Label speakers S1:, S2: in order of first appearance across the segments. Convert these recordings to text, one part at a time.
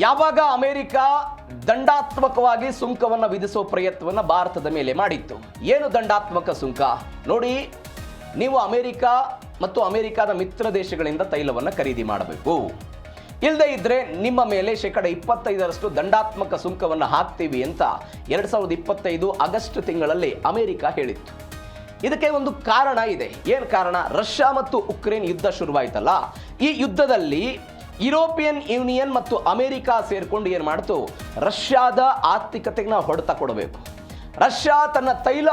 S1: ಯಾವಾಗ ಅಮೆರಿಕ ದಂಡಾತ್ಮಕವಾಗಿ ಸುಂಕವನ್ನು ವಿಧಿಸುವ ಪ್ರಯತ್ನವನ್ನು ಭಾರತದ ಮೇಲೆ ಮಾಡಿತ್ತು. ಏನು ದಂಡಾತ್ಮಕ ಸುಂಕ? ನೋಡಿ, ನೀವು ಅಮೆರಿಕ ಮತ್ತು ಅಮೆರಿಕದ ಮಿತ್ರ ದೇಶಗಳಿಂದ ತೈಲವನ್ನು ಖರೀದಿ ಮಾಡಬೇಕು. ಇಲ್ಲದೇ ಇದ್ರೆ ನಿಮ್ಮ ಮೇಲೆ 25% ದಂಡಾತ್ಮಕ ಸುಂಕವನ್ನು ಹಾಕ್ತೀವಿ ಅಂತ 2025 ಆಗಸ್ಟ್ ತಿಂಗಳಲ್ಲಿ ಅಮೆರಿಕ ಹೇಳಿತ್ತು. ಇದಕ್ಕೆ ಒಂದು ಕಾರಣ ಇದೆ. ಏನು ಕಾರಣ? ರಷ್ಯಾ ಮತ್ತು ಉಕ್ರೇನ್ ಯುದ್ಧ ಶುರುವಾಯ್ತಲ್ಲ, ಈ ಯುದ್ಧದಲ್ಲಿ ಯುರೋಪಿಯನ್ ಯೂನಿಯನ್ ಮತ್ತು ಅಮೆರಿಕ ಸೇರ್ಕೊಂಡು ಏನು ಮಾಡ್ತು, ರಷ್ಯಾದ ಆರ್ಥಿಕತೆಗೆ ನಾವು ಹೊಡೆತ ಕೊಡಬೇಕು. ರಷ್ಯಾ ತನ್ನ ತೈಲ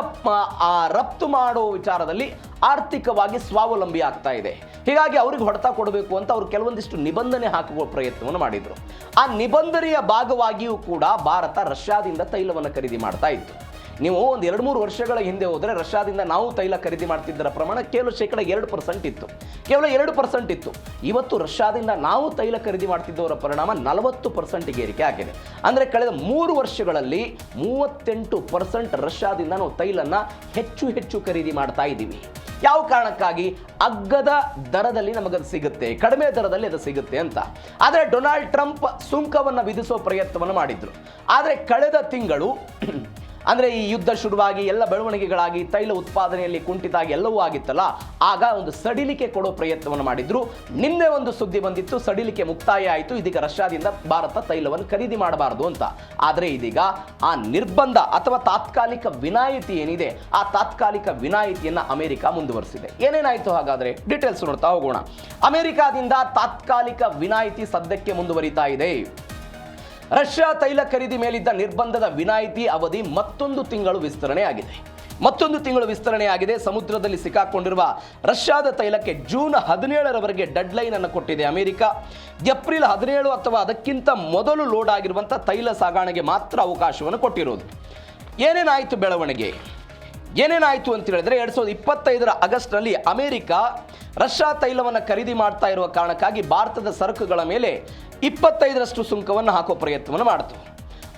S1: ರಫ್ತು ಮಾಡುವ ವಿಚಾರದಲ್ಲಿ ಆರ್ಥಿಕವಾಗಿ ಸ್ವಾವಲಂಬಿ ಆಗ್ತಾ ಇದೆ. ಹೀಗಾಗಿ ಅವ್ರಿಗೆ ಹೊಡೆತ ಕೊಡಬೇಕು ಅಂತ ಅವರು ಕೆಲವೊಂದಿಷ್ಟು ನಿಬಂಧನೆ ಹಾಕುವ ಪ್ರಯತ್ನವನ್ನು ಮಾಡಿದರು. ಆ ನಿಬಂಧನೆಯ ಭಾಗವಾಗಿಯೂ ಕೂಡ ಭಾರತ ರಷ್ಯಾದಿಂದ ತೈಲವನ್ನು ಖರೀದಿ ಮಾಡ್ತಾ ಇತ್ತು. ನೀವು ಒಂದು 2-3 ವರ್ಷಗಳ ಹಿಂದೆ ಹೋದರೆ ರಷ್ಯಾದಿಂದ ನಾವು ತೈಲ ಖರೀದಿ ಮಾಡ್ತಿದ್ದರ ಪ್ರಮಾಣ ಕೇವಲ 2% ಇತ್ತು. ಕೇವಲ 2% ಇತ್ತು. ಇವತ್ತು ರಷ್ಯಾದಿಂದ ನಾವು ತೈಲ ಖರೀದಿ ಮಾಡ್ತಿದ್ದವರ ಪರಿಣಾಮ 40% ಏರಿಕೆ ಆಗಿದೆ. ಅಂದರೆ ಕಳೆದ 3 ವರ್ಷಗಳಲ್ಲಿ 38% ರಷ್ಯಾದಿಂದ ನಾವು ತೈಲನ್ನ ಹೆಚ್ಚು ಖರೀದಿ ಮಾಡ್ತಾ ಇದ್ದೀವಿ. ಯಾವ ಕಾರಣಕ್ಕಾಗಿ? ಅಗ್ಗದ ದರದಲ್ಲಿ ನಮಗದು ಸಿಗುತ್ತೆ, ಕಡಿಮೆ ದರದಲ್ಲಿ ಅದು ಸಿಗುತ್ತೆ ಅಂತ. ಆದರೆ ಡೊನಾಲ್ಡ್ ಟ್ರಂಪ್ ಸುಂಕವನ್ನು ವಿಧಿಸುವ ಪ್ರಯತ್ನವನ್ನು ಮಾಡಿದ್ರು. ಆದರೆ ಕಳೆದ ತಿಂಗಳು ಅಂದರೆ ಈ ಯುದ್ಧ ಶುರುವಾಗಿ ಎಲ್ಲ ಬೆಳವಣಿಗೆಗಳಾಗಿ ತೈಲ ಉತ್ಪಾದನೆಯಲ್ಲಿ ಕುಂಠಿತಾಗಿ ಎಲ್ಲವೂ ಆಗಿತ್ತಲ್ಲ, ಆಗ ಒಂದು ಸಡಿಲಿಕೆ ಕೊಡೋ ಪ್ರಯತ್ನವನ್ನು ಮಾಡಿದ್ರು. ನಿನ್ನೆ ಒಂದು ಸುದ್ದಿ ಬಂದಿತ್ತು, ಸಡಿಲಿಕೆ ಮುಕ್ತಾಯ ಆಯಿತು. ಇದೀಗ ರಷ್ಯಾದಿಂದ ಭಾರತ ತೈಲವನ್ನು ಖರೀದಿ ಮಾಡಬಾರದು ಅಂತ. ಆದರೆ ಇದೀಗ ಆ ನಿರ್ಬಂಧ ಅಥವಾ ತಾತ್ಕಾಲಿಕ ವಿನಾಯಿತಿ ಏನಿದೆ, ಆ ತಾತ್ಕಾಲಿಕ ವಿನಾಯಿತಿಯನ್ನು ಅಮೆರಿಕ ಮುಂದುವರಿಸಿದೆ. ಏನೇನಾಯಿತು ಹಾಗಾದರೆ? ಡೀಟೇಲ್ಸ್ ನೋಡ್ತಾ ಹೋಗೋಣ. ಅಮೆರಿಕಾದಿಂದ ತಾತ್ಕಾಲಿಕ ವಿನಾಯಿತಿ ಸದ್ಯಕ್ಕೆ ಮುಂದುವರಿತಾ ಇದೆ. ರಷ್ಯಾ ತೈಲ ಖರೀದಿ ಮೇಲಿದ್ದ ನಿರ್ಬಂಧದ ವಿನಾಯಿತಿ ಅವಧಿ ಮತ್ತೊಂದು ತಿಂಗಳು ವಿಸ್ತರಣೆ ಆಗಿದೆ. ಸಮುದ್ರದಲ್ಲಿ ಸಿಕ್ಕಾಕೊಂಡಿರುವ ರಷ್ಯಾದ ತೈಲಕ್ಕೆ ಜೂನ್ 17ರವರೆಗೆ ಡೆಡ್ ಲೈನ್ ಅನ್ನು ಕೊಟ್ಟಿದೆ ಅಮೆರಿಕ. ಏಪ್ರಿಲ್ 17 ಅಥವಾ ಅದಕ್ಕಿಂತ ಮೊದಲು ಲೋಡ್ ಆಗಿರುವಂಥ ತೈಲ ಸಾಗಣೆಗೆ ಮಾತ್ರ ಅವಕಾಶವನ್ನು ಕೊಟ್ಟಿರೋದು. ಏನೇನಾಯಿತು ಬೆಳವಣಿಗೆ? ಏನೇನಾಯಿತು ಅಂತ ಹೇಳಿದ್ರೆ 2025 ಆಗಸ್ಟ್ನಲ್ಲಿ ಅಮೆರಿಕ ರಷ್ಯಾ ತೈಲವನ್ನು ಖರೀದಿ ಮಾಡ್ತಾ ಇರುವ ಕಾರಣಕ್ಕಾಗಿ ಭಾರತದ ಸರಕುಗಳ ಮೇಲೆ 25% ಸುಂಕವನ್ನು ಹಾಕೋ ಪ್ರಯತ್ನವನ್ನು ಮಾಡಿತು.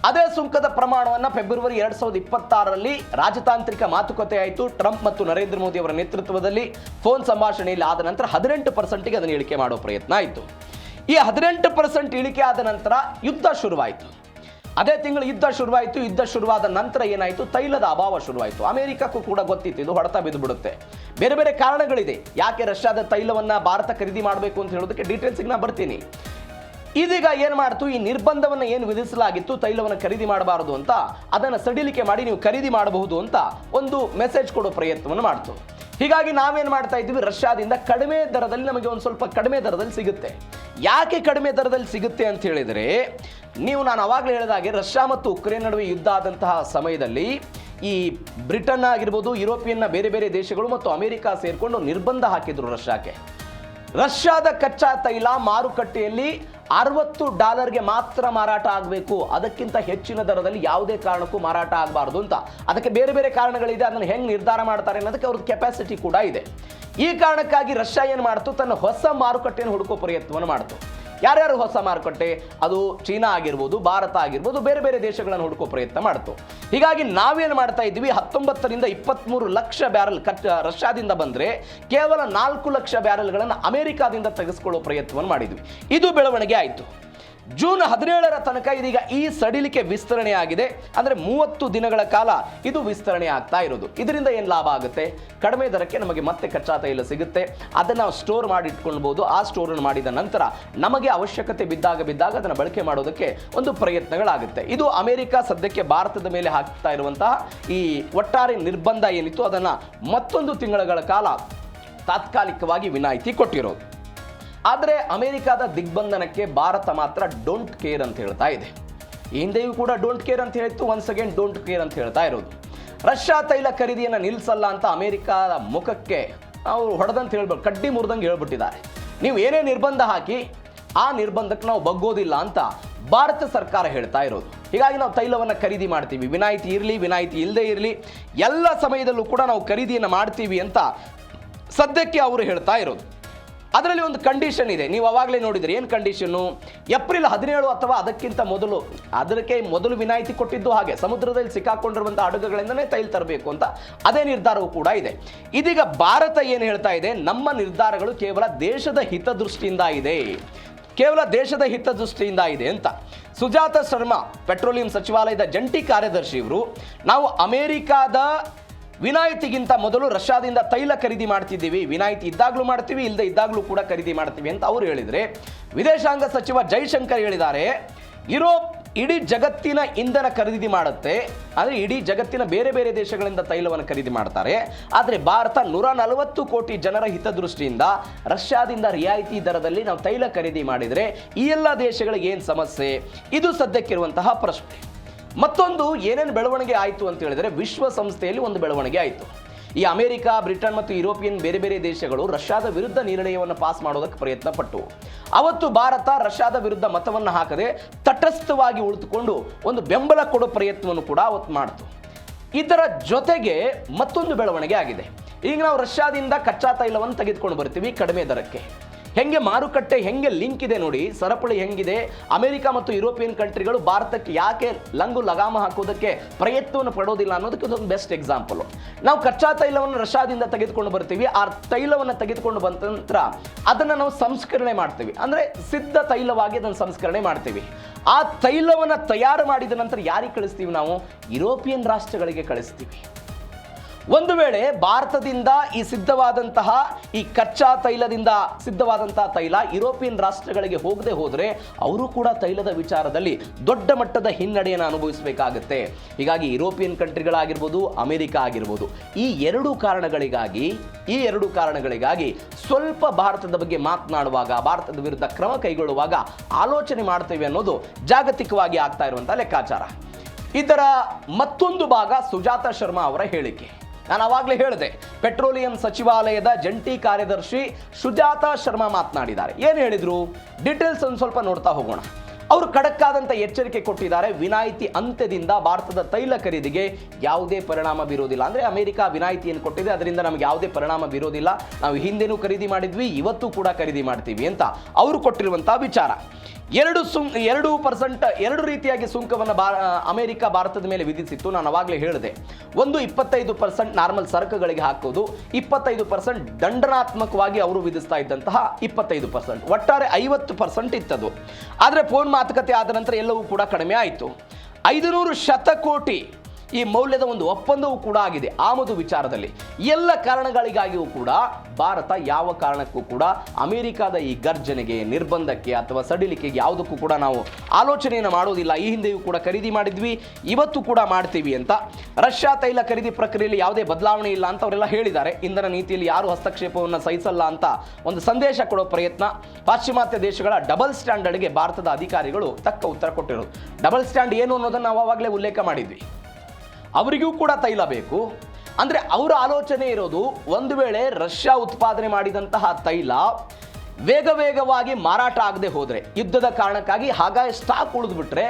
S1: ಅದೇ ಸುಂಕದ ಪ್ರಮಾಣವನ್ನು ಫೆಬ್ರವರಿ 2026ರಲ್ಲಿ ರಾಜತಾಂತ್ರಿಕ ಮಾತುಕತೆ ಆಯಿತು. ಟ್ರಂಪ್ ಮತ್ತು ನರೇಂದ್ರ ಮೋದಿ ಅವರ ನೇತೃತ್ವದಲ್ಲಿ ಫೋನ್ ಸಂಭಾಷಣೆಯಲ್ಲಿ ಆದ ನಂತರ 18%ಗೆ ಅದನ್ನು ಇಳಿಕೆ ಮಾಡೋ ಪ್ರಯತ್ನ ಆಯಿತು. ಈ 18% ಇಳಿಕೆ ಆದ ನಂತರ ಯುದ್ಧ ಶುರುವಾಯಿತು. ಅದೇ ತಿಂಗಳು ಯುದ್ಧ ಶುರುವಾಯಿತು. ಯುದ್ಧ ಶುರುವಾದ ನಂತರ ಏನಾಯಿತು? ತೈಲದ ಅಭಾವ ಶುರುವಾಯಿತು. ಅಮೆರಿಕಕ್ಕೂ ಕೂಡ ಗೊತ್ತಿತ್ತು ಇದು ಹೊಡೆತ ಬಿದ್ದು ಬಿಡುತ್ತೆ. ಬೇರೆ ಬೇರೆ ಕಾರಣಗಳಿದೆ ಯಾಕೆ ರಷ್ಯಾದ ತೈಲವನ್ನು ಭಾರತ ಖರೀದಿ ಮಾಡಬೇಕು ಅಂತ ಹೇಳೋದಕ್ಕೆ ಡೀಟೇಲ್ಸ್ಗೆ ನಾನು ಬರ್ತೀನಿ. ಇದೀಗ ಏನು ಮಾಡ್ತು? ಈ ನಿರ್ಬಂಧವನ್ನು ಏನು ವಿಧಿಸಲಾಗಿತ್ತು ತೈಲವನ್ನು ಖರೀದಿ ಮಾಡಬಾರದು ಅಂತ, ಅದನ್ನು ಸಡಿಲಿಕೆ ಮಾಡಿ ನೀವು ಖರೀದಿ ಮಾಡಬಹುದು ಅಂತ ಒಂದು ಮೆಸೇಜ್ ಕೊಡೋ ಪ್ರಯತ್ನವನ್ನು ಮಾಡ್ತು. ಹೀಗಾಗಿ ನಾವೇನು ಮಾಡ್ತಾ ಇದ್ದೀವಿ? ರಷ್ಯಾದಿಂದ ಕಡಿಮೆ ದರದಲ್ಲಿ ನಮಗೆ ಒಂದು ಸ್ವಲ್ಪ ಕಡಿಮೆ ದರದಲ್ಲಿ ಸಿಗುತ್ತೆ. ಯಾಕೆ ಕಡಿಮೆ ದರದಲ್ಲಿ ಸಿಗುತ್ತೆ ಅಂತ ಹೇಳಿದರೆ, ನಾನು ಅವಾಗಲೇ ಹೇಳಿದಾಗೆ ರಷ್ಯಾ ಮತ್ತು ಉಕ್ರೇನ್ ನಡುವೆ ಯುದ್ಧ ಆದಂತಹ ಸಮಯದಲ್ಲಿ ಈ ಬ್ರಿಟನ್ ಆಗಿರ್ಬೋದು, ಯುರೋಪಿಯನ್ನ ಬೇರೆ ಬೇರೆ ದೇಶಗಳು ಮತ್ತು ಅಮೆರಿಕ ಸೇರಿಕೊಂಡು ನಿರ್ಬಂಧ ಹಾಕಿದ್ರು ರಷ್ಯಾಕ್ಕೆ. ರಷ್ಯಾದ ಕಚ್ಚಾ ತೈಲ ಮಾರುಕಟ್ಟೆಯಲ್ಲಿ $60ಗೆ ಮಾತ್ರ ಮಾರಾಟ ಆಗಬೇಕು, ಅದಕ್ಕಿಂತ ಹೆಚ್ಚಿನ ದರದಲ್ಲಿ ಯಾವುದೇ ಕಾರಣಕ್ಕೂ ಮಾರಾಟ ಆಗಬಾರ್ದು ಅಂತ. ಅದಕ್ಕೆ ಬೇರೆ ಬೇರೆ ಕಾರಣಗಳಿದೆ. ಅದನ್ನು ಹೆಂಗೆ ನಿರ್ಧಾರ ಮಾಡ್ತಾರೆ ಅನ್ನೋದಕ್ಕೆ ಅವ್ರದ್ದು ಕೆಪಾಸಿಟಿ ಕೂಡ ಇದೆ. ಈ ಕಾರಣಕ್ಕಾಗಿ ರಷ್ಯಾ ಏನು ಮಾಡ್ತು? ತನ್ನ ಹೊಸ ಮಾರುಕಟ್ಟೆಯನ್ನು ಹುಡುಕೋ ಪ್ರಯತ್ನವನ್ನು ಮಾಡ್ತು. ಯಾರ್ಯಾರು ಹೊಸ ಮಾರುಕಟ್ಟೆ? ಅದು ಚೀನಾ ಆಗಿರ್ಬೋದು, ಭಾರತ ಆಗಿರ್ಬೋದು, ಬೇರೆ ಬೇರೆ ದೇಶಗಳನ್ನು ಹುಡುಕೋ ಪ್ರಯತ್ನ ಮಾಡ್ತು. ಹೀಗಾಗಿ ನಾವೇನು ಮಾಡ್ತಾ ಇದ್ವಿ? 19ರಿಂದ 23 ಲಕ್ಷ ಬ್ಯಾರಲ್ ರಷ್ಯಾದಿಂದ ಬಂದರೆ ಕೇವಲ 4 ಲಕ್ಷ ಬ್ಯಾರಲ್ಗಳನ್ನು ಅಮೆರಿಕಾದಿಂದ ತೆಗೆದುಕೊಳ್ಳೋ ಪ್ರಯತ್ನವನ್ನು ಮಾಡಿದ್ವಿ. ಇದು ಬೆಳವಣಿಗೆ ಆಯಿತು. ಜೂನ್ 17ರ ತನಕ ಇದೀಗ ಈ ಸಡಿಲಿಕೆ ವಿಸ್ತರಣೆ ಆಗಿದೆ. ಅಂದರೆ 30 ದಿನಗಳ ಕಾಲ ಇದು ವಿಸ್ತರಣೆ ಆಗ್ತಾ ಇರೋದು. ಇದರಿಂದ ಏನು ಲಾಭ ಆಗುತ್ತೆ? ಕಡಿಮೆ ದರಕ್ಕೆ ನಮಗೆ ಮತ್ತೆ ಕಚ್ಚಾ ತೈಲ ಸಿಗುತ್ತೆ. ಅದನ್ನು ನಾವು ಸ್ಟೋರ್ ಮಾಡಿ ಇಟ್ಕೊಳ್ಬೋದು. ಆ ಸ್ಟೋರನ್ನು ಮಾಡಿದ ನಂತರ ನಮಗೆ ಅವಶ್ಯಕತೆ ಬಿದ್ದಾಗ ಅದನ್ನು ಬಳಕೆ ಮಾಡೋದಕ್ಕೆ ಒಂದು ಪ್ರಯತ್ನಗಳಾಗುತ್ತೆ. ಇದು ಅಮೆರಿಕ ಸದ್ಯಕ್ಕೆ ಭಾರತದ ಮೇಲೆ ಹಾಕ್ತಾ ಇರುವಂತಹ ಈ ಒಟ್ಟಾರೆ ನಿರ್ಬಂಧ ಏನಿತ್ತು ಅದನ್ನು ಮತ್ತೊಂದು ತಿಂಗಳ ಕಾಲ ತಾತ್ಕಾಲಿಕವಾಗಿ ವಿನಾಯಿತಿ ಕೊಟ್ಟಿರೋದು. ಆದರೆ ಅಮೆರಿಕದ ದಿಗ್ಬಂಧನಕ್ಕೆ ಭಾರತ ಮಾತ್ರ ಡೋಂಟ್ ಕೇರ್ ಅಂತ ಹೇಳ್ತಾ ಇದೆ. ಈ ಹಿಂದೆಯೂ ಕೂಡ ಡೋಂಟ್ ಕೇರ್ ಅಂತ ಹೇಳಿತ್ತು, ಒನ್ಸ್ ಅಗೇನ್ ಡೋಂಟ್ ಕೇರ್ ಅಂತ ಹೇಳ್ತಾ ಇರೋದು. ರಷ್ಯಾ ತೈಲ ಖರೀದಿಯನ್ನು ನಿಲ್ಲಿಸಲ್ಲ ಅಂತ ಅಮೆರಿಕದ ಮುಖಕ್ಕೆ ನಾವು ಹೊಡೆದಂತ ಹೇಳ್ಬೋದು, ಕಡ್ಡಿ ಮುರಿದಂಗೆ ಹೇಳ್ಬಿಟ್ಟಿದ್ದಾರೆ. ನೀವು ಏನೇ ನಿರ್ಬಂಧ ಹಾಕಿ ಆ ನಿರ್ಬಂಧಕ್ಕೆ ನಾವು ಬಗ್ಗೋದಿಲ್ಲ ಅಂತ ಭಾರತ ಸರ್ಕಾರ ಹೇಳ್ತಾ ಇರೋದು. ಹೀಗಾಗಿ ನಾವು ತೈಲವನ್ನು ಖರೀದಿ ಮಾಡ್ತೀವಿ, ವಿನಾಯಿತಿ ಇರಲಿ ವಿನಾಯಿತಿ ಇಲ್ಲದೆ ಇರಲಿ, ಎಲ್ಲ ಸಮಯದಲ್ಲೂ ಕೂಡ ನಾವು ಖರೀದಿಯನ್ನು ಮಾಡ್ತೀವಿ ಅಂತ ಸದ್ಯಕ್ಕೆ ಅವರು ಹೇಳ್ತಾ ಇರೋದು. ಅದರಲ್ಲಿ ಒಂದು ಕಂಡೀಷನ್ ಇದೆ. ನೀವು ಅವಾಗಲೇ ನೋಡಿದರೆ ಏನು ಕಂಡೀಷನ್ನು? ಏಪ್ರಿಲ್ 17 ಅಥವಾ ಅದಕ್ಕಿಂತ ಮೊದಲು, ಅದಕ್ಕೆ ಮೊದಲು ವಿನಾಯಿತಿ ಕೊಟ್ಟಿದ್ದು ಹಾಗೆ ಸಮುದ್ರದಲ್ಲಿ ಸಿಕ್ಕಾಕೊಂಡಿರುವಂಥ ಹಡಗುಗಳಿಂದನೇ ತೈಲ ತರಬೇಕು ಅಂತ ಅದೇ ನಿರ್ಧಾರವೂ ಕೂಡ ಇದೆ. ಇದೀಗ ಭಾರತ ಏನು ಹೇಳ್ತಾ ಇದೆ? ನಮ್ಮ ನಿರ್ಧಾರಗಳು ಕೇವಲ ದೇಶದ ಹಿತದೃಷ್ಟಿಯಿಂದ ಇದೆ. ಕೇವಲ ದೇಶದ ಹಿತದೃಷ್ಟಿಯಿಂದ ಇದೆ ಅಂತ. ಸುಜಾತ ಶರ್ಮಾ ಪೆಟ್ರೋಲಿಯಂ ಸಚಿವಾಲಯದ ಜಂಟಿ ಕಾರ್ಯದರ್ಶಿ ಇವರು, ನಾವು ಅಮೆರಿಕಾದ ವಿನಾಯಿತಿಗಿಂತ ಮೊದಲು ರಷ್ಯಾದಿಂದ ತೈಲ ಖರೀದಿ ಮಾಡ್ತಿದ್ದೀವಿ, ವಿನಾಯಿತಿ ಇದ್ದಾಗಲೂ ಮಾಡ್ತೀವಿ, ಇಲ್ಲದೆ ಇದ್ದಾಗಲೂ ಕೂಡ ಖರೀದಿ ಮಾಡ್ತೀವಿ ಅಂತ ಅವರು ಹೇಳಿದರೆ, ವಿದೇಶಾಂಗ ಸಚಿವ ಜೈಶಂಕರ್ ಹೇಳಿದ್ದಾರೆ ಯುರೋಪ್ ಇಡೀ ಜಗತ್ತಿನ ಇಂಧನ ಖರೀದಿ ಮಾಡುತ್ತೆ, ಅಂದರೆ ಇಡೀ ಜಗತ್ತಿನ ಬೇರೆ ಬೇರೆ ದೇಶಗಳಿಂದ ತೈಲವನ್ನು ಖರೀದಿ ಮಾಡ್ತಾರೆ. ಆದರೆ ಭಾರತ 140 ಕೋಟಿ ಜನರ ಹಿತದೃಷ್ಟಿಯಿಂದ ರಷ್ಯಾದಿಂದ ರಿಯಾಯಿತಿ ದರದಲ್ಲಿ ನಾವು ತೈಲ ಖರೀದಿ ಮಾಡಿದರೆ ಈ ಎಲ್ಲ ದೇಶಗಳಿಗೆ ಏನು ಸಮಸ್ಯೆ? ಇದು ಸದ್ಯಕ್ಕಿರುವಂತಹ ಪ್ರಶ್ನೆ. ಮತ್ತೊಂದು ಏನೇನು ಬೆಳವಣಿಗೆ ಆಯಿತು ಅಂತ ಹೇಳಿದರೆ, ವಿಶ್ವಸಂಸ್ಥೆಯಲ್ಲಿ ಒಂದು ಬೆಳವಣಿಗೆ ಆಯಿತು. ಈ ಅಮೆರಿಕ, ಬ್ರಿಟನ್ ಮತ್ತು ಯುರೋಪಿಯನ್ ಬೇರೆ ಬೇರೆ ದೇಶಗಳು ರಷ್ಯಾದ ವಿರುದ್ಧ ನಿರ್ಣಯವನ್ನು ಪಾಸ್ ಮಾಡೋದಕ್ಕೆ ಪ್ರಯತ್ನ ಪಟ್ಟು, ಅವತ್ತು ಭಾರತ ರಷ್ಯಾದ ವಿರುದ್ಧ ಮತವನ್ನು ಹಾಕದೆ ತಟಸ್ಥವಾಗಿ ಉಳಿದುಕೊಂಡು ಒಂದು ಬೆಂಬಲ ಕೊಡೋ ಪ್ರಯತ್ನವನ್ನು ಕೂಡ ಅವತ್ತು ಮಾಡಿತು. ಇದರ ಜೊತೆಗೆ ಮತ್ತೊಂದು ಬೆಳವಣಿಗೆ ಆಗಿದೆ. ಈಗ ನಾವು ರಷ್ಯಾದಿಂದ ಕಚ್ಚಾ ತೈಲವನ್ನು ತೆಗೆದುಕೊಂಡು ಬರ್ತೀವಿ ಕಡಿಮೆ ದರಕ್ಕೆ. ಹೆಂಗೆ ಮಾರುಕಟ್ಟೆ ಹೆಂಗೆ ಲಿಂಕ್ ಇದೆ ನೋಡಿ, ಸರಪಳಿ ಹೆಂಗಿದೆ. ಅಮೆರಿಕ ಮತ್ತು ಯುರೋಪಿಯನ್ ಕಂಟ್ರಿಗಳು ಭಾರತಕ್ಕೆ ಯಾಕೆ ಲಗಾಮ ಹಾಕೋದಕ್ಕೆ ಪ್ರಯತ್ನವನ್ನು ಪಡೋದಿಲ್ಲ ಅನ್ನೋದಕ್ಕೆ ಇದೊಂದು ಬೆಸ್ಟ್ ಎಕ್ಸಾಂಪಲ್. ನಾವು ಕಚ್ಚಾ ತೈಲವನ್ನು ರಷ್ಯಾದಿಂದ ತೆಗೆದುಕೊಂಡು ಬರ್ತೀವಿ, ಆ ತೈಲವನ್ನು ತೆಗೆದುಕೊಂಡು ಬಂದ ನಂತರ ಅದನ್ನು ನಾವು ಸಂಸ್ಕರಣೆ ಮಾಡ್ತೀವಿ, ಅಂದರೆ ಸಿದ್ಧ ತೈಲವಾಗಿ ಅದನ್ನು ಸಂಸ್ಕರಣೆ ಮಾಡ್ತೀವಿ. ಆ ತೈಲವನ್ನು ತಯಾರು ಮಾಡಿದ ನಂತರ ಯಾರಿಗೆ ಕಳಿಸ್ತೀವಿ? ನಾವು ಯುರೋಪಿಯನ್ ರಾಷ್ಟ್ರಗಳಿಗೆ ಕಳಿಸ್ತೀವಿ. ಒಂದು ವೇಳೆ ಭಾರತದಿಂದ ಈ ಸಿದ್ಧವಾದಂತಹ ಈ ಕಚ್ಚಾ ತೈಲದಿಂದ ಸಿದ್ಧವಾದಂತಹ ತೈಲ ಯುರೋಪಿಯನ್ ರಾಷ್ಟ್ರಗಳಿಗೆ ಹೋಗದೆ ಹೋದರೆ ಅವರು ಕೂಡ ತೈಲದ ವಿಚಾರದಲ್ಲಿ ದೊಡ್ಡ ಮಟ್ಟದ ಹಿನ್ನಡೆಯನ್ನು ಅನುಭವಿಸಬೇಕಾಗುತ್ತೆ. ಹೀಗಾಗಿ ಯುರೋಪಿಯನ್ ಕಂಟ್ರಿಗಳಾಗಿರ್ಬೋದು, ಅಮೆರಿಕ ಆಗಿರ್ಬೋದು, ಈ ಎರಡು ಕಾರಣಗಳಿಗಾಗಿ ಸ್ವಲ್ಪ ಭಾರತದ ಬಗ್ಗೆ ಮಾತನಾಡುವಾಗ, ಭಾರತದ ವಿರುದ್ಧ ಕ್ರಮ ಕೈಗೊಳ್ಳುವಾಗ ಆಲೋಚನೆ ಮಾಡ್ತೇವೆ ಅನ್ನೋದು ಜಾಗತಿಕವಾಗಿ ಆಗ್ತಾ ಇರುವಂತಹ ಲೆಕ್ಕಾಚಾರ. ಇದರ ಮತ್ತೊಂದು ಭಾಗ ಸುಜಾತ ಶರ್ಮಾ ಅವರ ಹೇಳಿಕೆ. ನಾನು ಆವಾಗಲೇ ಹೇಳಿದೆ, ಪೆಟ್ರೋಲಿಯಂ ಸಚಿವಾಲಯದ ಜಂಟಿ ಕಾರ್ಯದರ್ಶಿ ಸುಜಾತ ಶರ್ಮಾ ಮಾತನಾಡಿದ್ದಾರೆ. ಏನು ಹೇಳಿದ್ರು? ಡೀಟೇಲ್ಸ್ ಒಂದು ಸ್ವಲ್ಪ ನೋಡ್ತಾ ಹೋಗೋಣ. ಅವರು ಖಡಕ್ಕಾದಂಥ ಎಚ್ಚರಿಕೆ ಕೊಟ್ಟಿದ್ದಾರೆ. ವಿನಾಯಿತಿ ಅಂತ್ಯದಿಂದ ಭಾರತದ ತೈಲ ಖರೀದಿಗೆ ಯಾವುದೇ ಪರಿಣಾಮ ಬೀರೋದಿಲ್ಲ. ಅಂದರೆ ಅಮೆರಿಕ ವಿನಾಯಿತಿಯನ್ನು ಕೊಟ್ಟಿದೆ, ಅದರಿಂದ ನಮಗೆ ಯಾವುದೇ ಪರಿಣಾಮ ಬೀರೋದಿಲ್ಲ. ನಾವು ಹಿಂದೆನೂ ಖರೀದಿ ಮಾಡಿದ್ವಿ, ಇವತ್ತು ಕೂಡ ಖರೀದಿ ಮಾಡ್ತೀವಿ ಅಂತ ಅವರು ಕೊಟ್ಟಿರುವಂಥ ವಿಚಾರ. 2% ರೀತಿಯಾಗಿ ಸುಂಕವನ್ನು ಅಮೆರಿಕ ಭಾರತದ ಮೇಲೆ ವಿಧಿಸಿತ್ತು. ನಾನು ಅವಾಗಲೇ ಹೇಳಿದೆ, ಒಂದು 25% ನಾರ್ಮಲ್ ಸರಕುಗಳಿಗೆ ಹಾಕೋದು, 25% ದಂಡನಾತ್ಮಕವಾಗಿ ಅವರು ವಿಧಿಸ್ತಾ ಇದ್ದಂತಹ 25%, ಒಟ್ಟಾರೆ 50% ಇತ್ತದು. ಆದರೆ ಫೋನ್ ಮಾತುಕತೆ ಆದ ನಂತರ ಎಲ್ಲವೂ ಕೂಡ ಕಡಿಮೆ ಆಯಿತು. 500 ಶತಕೋಟಿ ಈ ಮೌಲ್ಯದ ಒಂದು ಒಪ್ಪಂದವೂ ಕೂಡ ಆಗಿದೆ ಆಮದು ವಿಚಾರದಲ್ಲಿ. ಎಲ್ಲ ಕಾರಣಗಳಿಗಾಗಿಯೂ ಕೂಡ ಭಾರತ ಯಾವ ಕಾರಣಕ್ಕೂ ಕೂಡ ಅಮೆರಿಕದ ಈ ಗರ್ಜನೆಗೆ, ನಿರ್ಬಂಧಕ್ಕೆ ಅಥವಾ ಸಡಿಲಿಕೆಗೆ ಯಾವುದಕ್ಕೂ ಕೂಡ ನಾವು ಆಲೋಚನೆಯನ್ನು ಮಾಡೋದಿಲ್ಲ. ಈ ಹಿಂದೆಯೂ ಕೂಡ ಖರೀದಿ ಮಾಡಿದ್ವಿ, ಇವತ್ತು ಕೂಡ ಮಾಡ್ತೀವಿ ಅಂತ. ರಷ್ಯಾ ತೈಲ ಖರೀದಿ ಪ್ರಕ್ರಿಯೆಯಲ್ಲಿ ಯಾವುದೇ ಬದಲಾವಣೆ ಇಲ್ಲ ಅಂತ ಅವರೆಲ್ಲ ಹೇಳಿದ್ದಾರೆ. ಇಂಧನ ನೀತಿಯಲ್ಲಿ ಯಾರು ಹಸ್ತಕ್ಷೇಪವನ್ನು ಸಹಿಸಲ್ಲ ಅಂತ ಒಂದು ಸಂದೇಶ ಕೊಡೋ ಪ್ರಯತ್ನ. ಪಾಶ್ಚಿಮಾತ್ಯ ದೇಶಗಳ ಡಬಲ್ ಸ್ಟ್ಯಾಂಡರ್ಡ್ಗೆ ಭಾರತದ ಅಧಿಕಾರಿಗಳು ತಕ್ಕ ಉತ್ತರ ಕೊಟ್ಟಿರೋದು. ಡಬಲ್ ಸ್ಟ್ಯಾಂಡ್ ಏನು ಅನ್ನೋದನ್ನು ನಾವು ಆವಾಗಲೇ ಉಲ್ಲೇಖ ಮಾಡಿದ್ವಿ. ಅವರಿಗೂ ಕೂಡ ತೈಲ ಬೇಕು. ಅಂದರೆ ಅವರ ಆಲೋಚನೆ ಇರೋದು, ಒಂದು ವೇಳೆ ರಷ್ಯಾ ಉತ್ಪಾದನೆ ಮಾಡಿದಂತಹ ತೈಲ ವೇಗವಾಗಿ ಮಾರಾಟ ಆಗದೆ ಹೋದರೆ, ಯುದ್ಧದ ಕಾರಣಕ್ಕಾಗಿ ಹಾಗಾಗಿ ಸ್ಟಾಕ್ ಉಳಿದ್ಬಿಟ್ರೆ,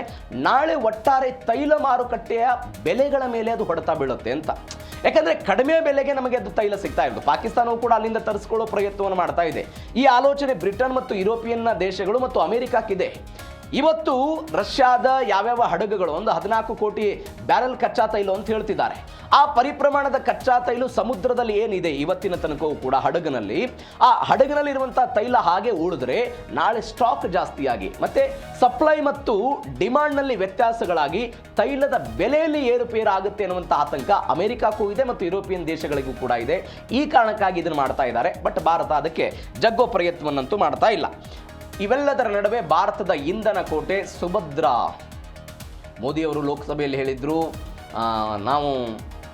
S1: ನಾಳೆ ಒಟ್ಟಾರೆ ತೈಲ ಮಾರುಕಟ್ಟೆಯ ಬೆಲೆಗಳ ಮೇಲೆ ಅದು ಹೊಡೆತ ಬೀಳುತ್ತೆ ಅಂತ. ಯಾಕಂದರೆ ಕಡಿಮೆ ಬೆಲೆಗೆ ನಮಗೆ ಅದು ತೈಲ ಸಿಗ್ತಾ ಇರೋದು. ಪಾಕಿಸ್ತಾನವೂ ಕೂಡ ಅಲ್ಲಿಂದ ತರಿಸ್ಕೊಳ್ಳೋ ಪ್ರಯತ್ನವನ್ನು ಮಾಡ್ತಾ ಇದೆ. ಈ ಆಲೋಚನೆ ಬ್ರಿಟನ್ ಮತ್ತು ಯುರೋಪಿಯನ್ ದೇಶಗಳು ಮತ್ತು ಅಮೆರಿಕಕ್ಕಿದೆ. ಇವತ್ತು ರಷ್ಯಾದ ಯಾವ್ಯಾವ ಹಡಗುಗಳು ಒಂದು 14 ಕೋಟಿ ಬ್ಯಾರೆಲ್ ಕಚ್ಚಾ ತೈಲ ಅಂತ ಹೇಳ್ತಿದ್ದಾರೆ. ಆ ಪರಿಪ್ರಮಾಣದ ಕಚ್ಚಾ ತೈಲ ಸಮುದ್ರದಲ್ಲಿ ಏನಿದೆ ಇವತ್ತಿನ ತನಕವೂ ಕೂಡ ಹಡಗಿನಲ್ಲಿ, ಆ ಹಡಗಿನಲ್ಲಿರುವಂಥ ತೈಲ ಹಾಗೆ ಉಳಿದ್ರೆ ನಾಳೆ ಸ್ಟಾಕ್ ಜಾಸ್ತಿಯಾಗಿ ಮತ್ತೆ ಸಪ್ಲೈ ಮತ್ತು ಡಿಮಾಂಡ್ನಲ್ಲಿ ವ್ಯತ್ಯಾಸಗಳಾಗಿ ತೈಲದ ಬೆಲೆಯಲ್ಲಿ ಏರುಪೇರು ಆಗುತ್ತೆ ಅನ್ನುವಂಥ ಆತಂಕ ಅಮೆರಿಕಕ್ಕೂ ಇದೆ ಮತ್ತು ಯುರೋಪಿಯನ್ ದೇಶಗಳಿಗೂ ಕೂಡ ಇದೆ. ಈ ಕಾರಣಕ್ಕಾಗಿ ಇದನ್ನು ಮಾಡ್ತಾ ಇದ್ದಾರೆ. ಬಟ್ ಭಾರತ ಅದಕ್ಕೆ ಜಗ್ಗೋ ಪ್ರಯತ್ನವನ್ನಂತೂ ಮಾಡ್ತಾ ಇಲ್ಲ. ಇವೆಲ್ಲದರ ನಡುವೆ ಭಾರತದ ಇಂಧನ ಕೋಟೆ ಸುಭದ್ರ. ಮೋದಿಯವರು ಲೋಕಸಭೆಯಲ್ಲಿ ಹೇಳಿದ್ರು, ನಾವು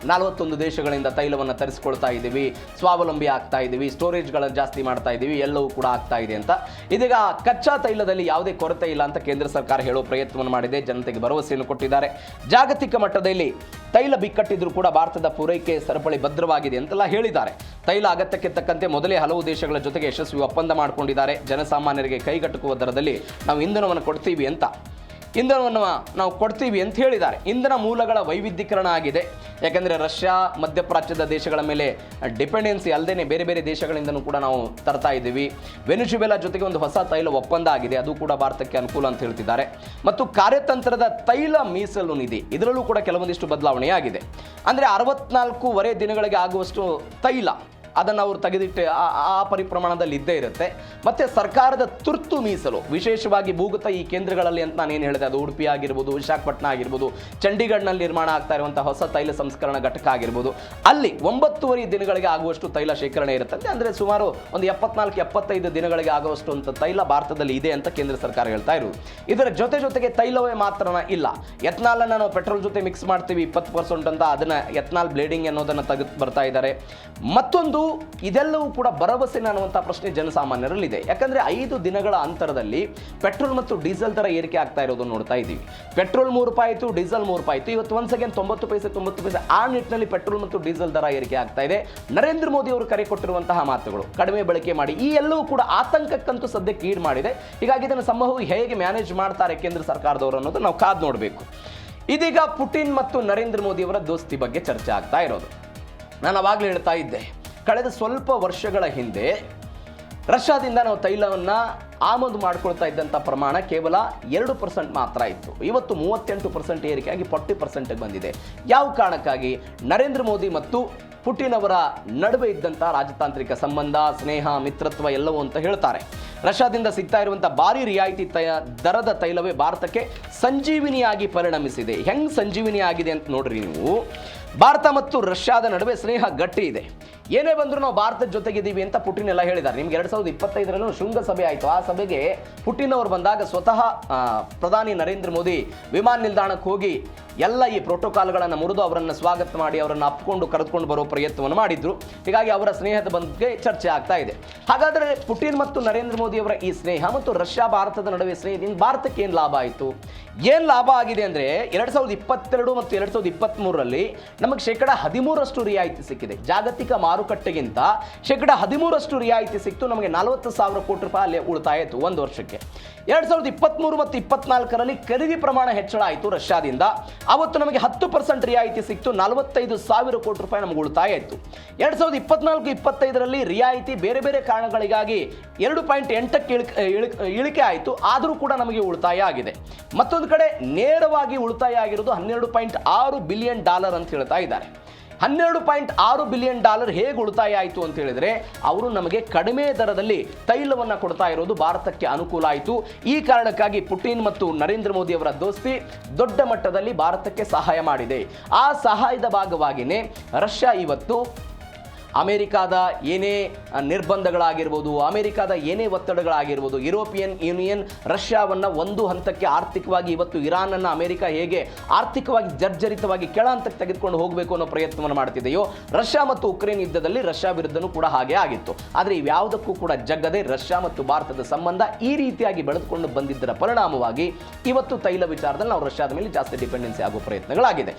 S1: 41 ದೇಶಗಳಿಂದ ತೈಲವನ್ನು ತರಿಸ್ಕೊಳ್ತಾ ಇದ್ದೀವಿ, ಸ್ವಾವಲಂಬಿ ಆಗ್ತಾ ಇದ್ದೀವಿ, ಸ್ಟೋರೇಜ್ಗಳನ್ನು ಜಾಸ್ತಿ ಮಾಡ್ತಾ ಇದ್ದೀವಿ, ಎಲ್ಲವೂ ಕೂಡ ಆಗ್ತಾ ಇದೆ ಅಂತ. ಇದೀಗ ಕಚ್ಚಾ ತೈಲದಲ್ಲಿ ಯಾವುದೇ ಕೊರತೆ ಇಲ್ಲ ಅಂತ ಕೇಂದ್ರ ಸರ್ಕಾರ ಹೇಳೋ ಪ್ರಯತ್ನವನ್ನು ಮಾಡಿದೆ. ಜನತೆಗೆ ಭರವಸೆಯನ್ನು ಕೊಟ್ಟಿದ್ದಾರೆ. ಜಾಗತಿಕ ಮಟ್ಟದಲ್ಲಿ ತೈಲ ಬಿಕ್ಕಟ್ಟಿದ್ರೂ ಕೂಡ ಭಾರತದ ಪೂರೈಕೆ ಸರಪಳಿ ಭದ್ರವಾಗಿದೆ ಅಂತೆಲ್ಲ ಹೇಳಿದ್ದಾರೆ. ತೈಲ ಅಗತ್ಯಕ್ಕೆ ತಕ್ಕಂತೆ ಮೊದಲೇ ಹಲವು ದೇಶಗಳ ಜೊತೆಗೆ ಯಶಸ್ವಿ ಒಪ್ಪಂದ ಮಾಡಿಕೊಂಡಿದ್ದಾರೆ. ಜನಸಾಮಾನ್ಯರಿಗೆ ಕೈಗೆಟುಕುವ ದರದಲ್ಲಿ ನಾವು ಇಂಧನವನ್ನು ಕೊಡ್ತೀವಿ ಅಂತ ಹೇಳಿದ್ದಾರೆ. ಇಂಧನ ಮೂಲಗಳ ವೈವಿಧ್ಯೀಕರಣ ಆಗಿದೆ. ಯಾಕಂದರೆ ರಷ್ಯಾ, ಮಧ್ಯಪ್ರಾಚ್ಯದ ದೇಶಗಳ ಮೇಲೆ ಡಿಪೆಂಡೆನ್ಸಿ ಅಲ್ಲದೆ ಬೇರೆ ಬೇರೆ ದೇಶಗಳಿಂದನೂ ಕೂಡ ನಾವು ತರ್ತಾ ಇದ್ದೀವಿ. ವೆನಿಜುವೆಲಾ ಜೊತೆಗೆ ಒಂದು ಹೊಸ ತೈಲ ಒಪ್ಪಂದ ಆಗಿದೆ, ಅದು ಕೂಡ ಭಾರತಕ್ಕೆ ಅನುಕೂಲ ಅಂತ ಹೇಳ್ತಿದ್ದಾರೆ. ಮತ್ತು ಕಾರ್ಯತಂತ್ರದ ತೈಲ ಮೀಸಲು ನಿಧಿ, ಇದರಲ್ಲೂ ಕೂಡ ಕೆಲವೊಂದಿಷ್ಟು ಬದಲಾವಣೆ ಆಗಿದೆ. ಅಂದರೆ 64 ದಿನಗಳಿಗೆ ಆಗುವಷ್ಟು ತೈಲ ಅದನ್ನು ಅವರು ತೆಗೆದಿಟ್ಟು ಆ ಪರಿಪ್ರಮಾಣದಲ್ಲಿ ಇದ್ದೇ ಇರುತ್ತೆ. ಮತ್ತು ಸರ್ಕಾರದ ತುರ್ತು ಮೀಸಲು ವಿಶೇಷವಾಗಿ ಭೂಗತ ಈ ಕೇಂದ್ರಗಳಲ್ಲಿ ಅಂತ ನಾನೇನು ಹೇಳಿದೆ, ಅದು ಉಡುಪಿ ಆಗಿರ್ಬೋದು, ವಿಶಾಖಪಟ್ಟಣ ಆಗಿರ್ಬೋದು, ಚಂಡೀಗಢನಲ್ಲಿ ನಿರ್ಮಾಣ ಆಗ್ತಾ ಇರುವಂಥ ಹೊಸ ತೈಲ ಸಂಸ್ಕರಣಾ ಘಟಕ ಆಗಿರ್ಬೋದು, ಅಲ್ಲಿ 9 ದಿನಗಳಿಗೆ ಆಗುವಷ್ಟು ತೈಲ ಶೇಖರಣೆ ಇರುತ್ತೆ. ಅಂದರೆ ಸುಮಾರು ಒಂದು 74-75 ದಿನಗಳಿಗೆ ಆಗುವಷ್ಟು ಅಂತ ತೈಲ ಭಾರತದಲ್ಲಿ ಇದೆ ಅಂತ ಕೇಂದ್ರ ಸರ್ಕಾರ ಹೇಳ್ತಾ ಇರೋದು. ಇದರ ಜೊತೆಗೆ ತೈಲವೇ ಮಾತ್ರನ ಇಲ್ಲ, ಎಥನಾಲನ್ನು ನಾವು ಪೆಟ್ರೋಲ್ ಜೊತೆ ಮಿಕ್ಸ್ ಮಾಡ್ತೀವಿ 20% ಅಂತ, ಅದನ್ನ ಎಥನಾಲ್ ಬ್ಲೇಡಿಂಗ್ ಅನ್ನೋದನ್ನು ತೆಗೆದು ಬರ್ತಾ ಇದ್ದಾರೆ. ಮತ್ತೊಂದು, ಇದೆಲ್ಲವೂ ಕೂಡ ಭರವಸೆ ಅನ್ನುವಂಥ ಪ್ರಶ್ನೆ ಜನಸಾಮಾನ್ಯರಲ್ಲಿದೆ. ಯಾಕಂದ್ರೆ 5 ದಿನಗಳ ಅಂತರದಲ್ಲಿ ಪೆಟ್ರೋಲ್ ಮತ್ತು ಡೀಸೆಲ್ ದರ ಏರಿಕೆ ಆಗ್ತಾ ಇರೋದನ್ನು ನೋಡ್ತಾ ಇದ್ದೀವಿ. ಪೆಟ್ರೋಲ್ 3 ರೂಪಾಯಿ ಆಯಿತು, ಡೀಸೆಲ್ 3 ರೂಪಾಯಿ ಆಯಿತು. ಇವತ್ತು ಒನ್ಸ್ ಅಗೇನ್ 90 ಪೈಸೆ ಆ ನಿಟ್ಟಿನಲ್ಲಿ ಪೆಟ್ರೋಲ್ ಮತ್ತು ಡೀಸೆಲ್ ದರ ಏರಿಕೆ ಆಗ್ತಾ ಇದೆ. ನರೇಂದ್ರ ಮೋದಿ ಅವರು ಕರೆ ಕೊಟ್ಟಿರುವಂತಹ ಮಾತುಗಳು ಕಡಿಮೆ ಬಳಕೆ ಮಾಡಿ, ಈ ಎಲ್ಲವೂ ಕೂಡ ಆತಂಕಕ್ಕಂತೂ ಸದ್ಯಕ್ಕೆ ಈಡು ಮಾಡಿದೆ. ಹೀಗಾಗಿ ಇದನ್ನು ಸಂಭವ ಹೇಗೆ ಮ್ಯಾನೇಜ್ ಮಾಡ್ತಾರೆ ಕೇಂದ್ರ ಸರ್ಕಾರದವರು ಅನ್ನೋದು ನಾವು ಕಾದು ನೋಡಬೇಕು. ಇದೀಗ ಪುಟಿನ್ ಮತ್ತು ನರೇಂದ್ರ ಮೋದಿ ಅವರ ದೋಸ್ತಿ ಬಗ್ಗೆ ಚರ್ಚೆ ಆಗ್ತಾ ಇರೋದು. ನಾನು ಅವಾಗಲೇ ಹೇಳ್ತಾ ಇದ್ದೆ, ಕಳೆದ ಸ್ವಲ್ಪ ವರ್ಷಗಳ ಹಿಂದೆ ರಷ್ಯಾದಿಂದ ನಾವು ತೈಲವನ್ನು ಆಮದು ಮಾಡ್ಕೊಳ್ತಾ ಇದ್ದಂಥ ಪ್ರಮಾಣ ಕೇವಲ 2% ಮಾತ್ರ ಇತ್ತು. ಇವತ್ತು 38% ಏರಿಕೆಯಾಗಿ 40% ಬಂದಿದೆ. ಯಾವ ಕಾರಣಕ್ಕಾಗಿ? ನರೇಂದ್ರ ಮೋದಿ ಮತ್ತು ಪುಟಿನ್ ಅವರ ನಡುವೆ ಇದ್ದಂಥ ರಾಜತಾಂತ್ರಿಕ ಸಂಬಂಧ, ಸ್ನೇಹ, ಮಿತ್ರತ್ವ ಎಲ್ಲವೂ ಅಂತ ಹೇಳ್ತಾರೆ. ರಷ್ಯಾದಿಂದ ಸಿಗ್ತಾ ಇರುವಂಥ ಭಾರಿ ರಿಯಾಯಿತಿ ದರದ ತೈಲವೇ ಭಾರತಕ್ಕೆ ಸಂಜೀವಿನಿಯಾಗಿ ಪರಿಣಮಿಸಿದೆ. ಹೆಂಗೆ ಸಂಜೀವಿನಿ ಆಗಿದೆ ಅಂತ ನೋಡ್ರಿ ನೀವು. ಭಾರತ ಮತ್ತು ರಷ್ಯಾದ ನಡುವೆ ಸ್ನೇಹ ಗಟ್ಟಿ ಇದೆ. ಏನೇ ಬಂದರೂ ನಾವು ಭಾರತದ ಜೊತೆಗಿದ್ದೀವಿ ಅಂತ ಪುಟಿನ್ ಎಲ್ಲ ಹೇಳಿದ್ದಾರೆ. ನಿಮ್ಗೆ 2025 ಶೃಂಗಸಭೆ ಆಯಿತು. ಆ ಸಭೆಗೆ ಪುಟಿನ್ ಅವರು ಬಂದಾಗ ಸ್ವತಃ ಪ್ರಧಾನಿ ನರೇಂದ್ರ ಮೋದಿ ವಿಮಾನ ನಿಲ್ದಾಣಕ್ಕೆ ಹೋಗಿ ಎಲ್ಲ ಈ ಪ್ರೋಟೋಕಾಲ್ಗಳನ್ನು ಮುರಿದು ಅವರನ್ನು ಸ್ವಾಗತ ಮಾಡಿ ಅವರನ್ನು ಅಪ್ಪಿಕೊಂಡು ಕರೆದುಕೊಂಡು ಬರೋ ಪ್ರಯತ್ನವನ್ನು ಮಾಡಿದ್ರು. ಹೀಗಾಗಿ ಅವರ ಸ್ನೇಹದ ಬಗ್ಗೆ ಚರ್ಚೆ ಆಗ್ತಾ ಇದೆ. ಹಾಗಾದರೆ ಪುಟಿನ್ ಮತ್ತು ನರೇಂದ್ರ ಮೋದಿ ಅವರ ಈ ಸ್ನೇಹ ಮತ್ತು ರಷ್ಯಾ ಭಾರತದ ನಡುವೆ ಸ್ನೇಹದಿಂದ ಭಾರತಕ್ಕೆ ಏನು ಲಾಭ ಆಯಿತು? ಏನು ಲಾಭ ಆಗಿದೆ ಅಂದರೆ 2022 ಮತ್ತು 2023ರಲ್ಲಿ ನಮಗೆ 13% ರಿಯಾಯಿತಿ ಸಿಕ್ಕಿದೆ. ಜಾಗತಿಕ ಮಾರುಕಟ್ಟೆಗಿಂತ 13% ರಿಯಾಯಿತಿ ಸಿಕ್ತು. ನಮಗೆ 40,000 ಕೋಟಿ ರೂಪಾಯಿ ಅಲ್ಲಿ ಉಳಿತಾಯ ಆಯಿತು ಒಂದು ವರ್ಷಕ್ಕೆ. 2023 ಮತ್ತು 24ರಲ್ಲಿ ಖರೀದಿ ಪ್ರಮಾಣ ಹೆಚ್ಚಳ ಆಯಿತು ರಷ್ಯಾದಿಂದ. ಅವತ್ತು ನಮಗೆ 10% ರಿಯಾಯಿತಿ ಸಿಕ್ತು, 45,000 ಕೋಟಿ ರೂಪಾಯಿ ನಮಗೆ ಉಳಿತಾಯ ಆಯಿತು. 2024-25ರಲ್ಲಿ ರಿಯಾಯಿತಿ ಬೇರೆ ಬೇರೆ ಕಾರಣಗಳಿಗಾಗಿ 2.8ಕ್ಕೆ ಇಳಿಕೆ ಆಯಿತು. ಆದರೂ ಕೂಡ ನಮಗೆ ಉಳಿತಾಯ ಆಗಿದೆ. ಮತ್ತೊಂದು ಕಡೆ ನೇರವಾಗಿ ಉಳಿತಾಯ ಆಗಿರೋದು $12.6 ಬಿಲಿಯನ್ ಅಂತ ಹೇಳ್ತಾ ಇದ್ದಾರೆ. $12.6 ಬಿಲಿಯನ್ ಹೇಗೆ ಉಳಿತಾಯ ಆಯಿತು ಅಂತ ಹೇಳಿದ್ರೆ, ಅವರು ನಮಗೆ ಕಡಿಮೆ ದರದಲ್ಲಿ ತೈಲವನ್ನು ಕೊಡ್ತಾ ಇರೋದು ಭಾರತಕ್ಕೆ ಅನುಕೂಲ ಆಯಿತು. ಈ ಕಾರಣಕ್ಕಾಗಿ ಪುಟಿನ್ ಮತ್ತು ನರೇಂದ್ರ ಮೋದಿ ಅವರ ದೋಸ್ತಿ ದೊಡ್ಡ ಮಟ್ಟದಲ್ಲಿ ಭಾರತಕ್ಕೆ ಸಹಾಯ ಮಾಡಿದೆ. ಆ ಸಹಾಯದ ಭಾಗವಾಗಿಯೇ ರಷ್ಯಾ ಇವತ್ತು ಅಮೆರಿಕಾದ ಏನೇ ನಿರ್ಬಂಧಗಳಾಗಿರ್ಬೋದು, ಅಮೆರಿಕಾದ ಏನೇ ಒತ್ತಡಗಳಾಗಿರ್ಬೋದು, ಯುರೋಪಿಯನ್ ಯೂನಿಯನ್ ರಷ್ಯಾವನ್ನು ಒಂದು ಹಂತಕ್ಕೆ ಆರ್ಥಿಕವಾಗಿ, ಇವತ್ತು ಇರಾನನ್ನು ಅಮೆರಿಕ ಹೇಗೆ ಆರ್ಥಿಕವಾಗಿ ಜರ್ಜರಿತವಾಗಿ ಕೆಳ ಹಂತಕ್ಕೆ ತೆಗೆದುಕೊಂಡು ಹೋಗಬೇಕು ಅನ್ನೋ ಪ್ರಯತ್ನವನ್ನು ಮಾಡ್ತಿದೆಯೋ, ರಷ್ಯಾ ಮತ್ತು ಉಕ್ರೇನ್ ಯುದ್ಧದಲ್ಲಿ ರಷ್ಯಾ ವಿರುದ್ಧನೂ ಕೂಡ ಹಾಗೆ ಆಗಿತ್ತು. ಆದರೆ ಇವ್ಯಾವುದಕ್ಕೂ ಕೂಡ ಜಗ್ಗದೆ ರಷ್ಯಾ ಮತ್ತು ಭಾರತದ ಸಂಬಂಧ ಈ ರೀತಿಯಾಗಿ ಬೆಳೆದುಕೊಂಡು ಬಂದಿದ್ದರ ಪರಿಣಾಮವಾಗಿ ಇವತ್ತು ತೈಲ ವಿಚಾರದಲ್ಲಿ ನಾವು ರಷ್ಯಾದ ಮೇಲೆ ಜಾಸ್ತಿ ಡಿಪೆಂಡೆನ್ಸಿ ಆಗೋ ಪ್ರಯತ್ನಗಳಾಗಿದೆ.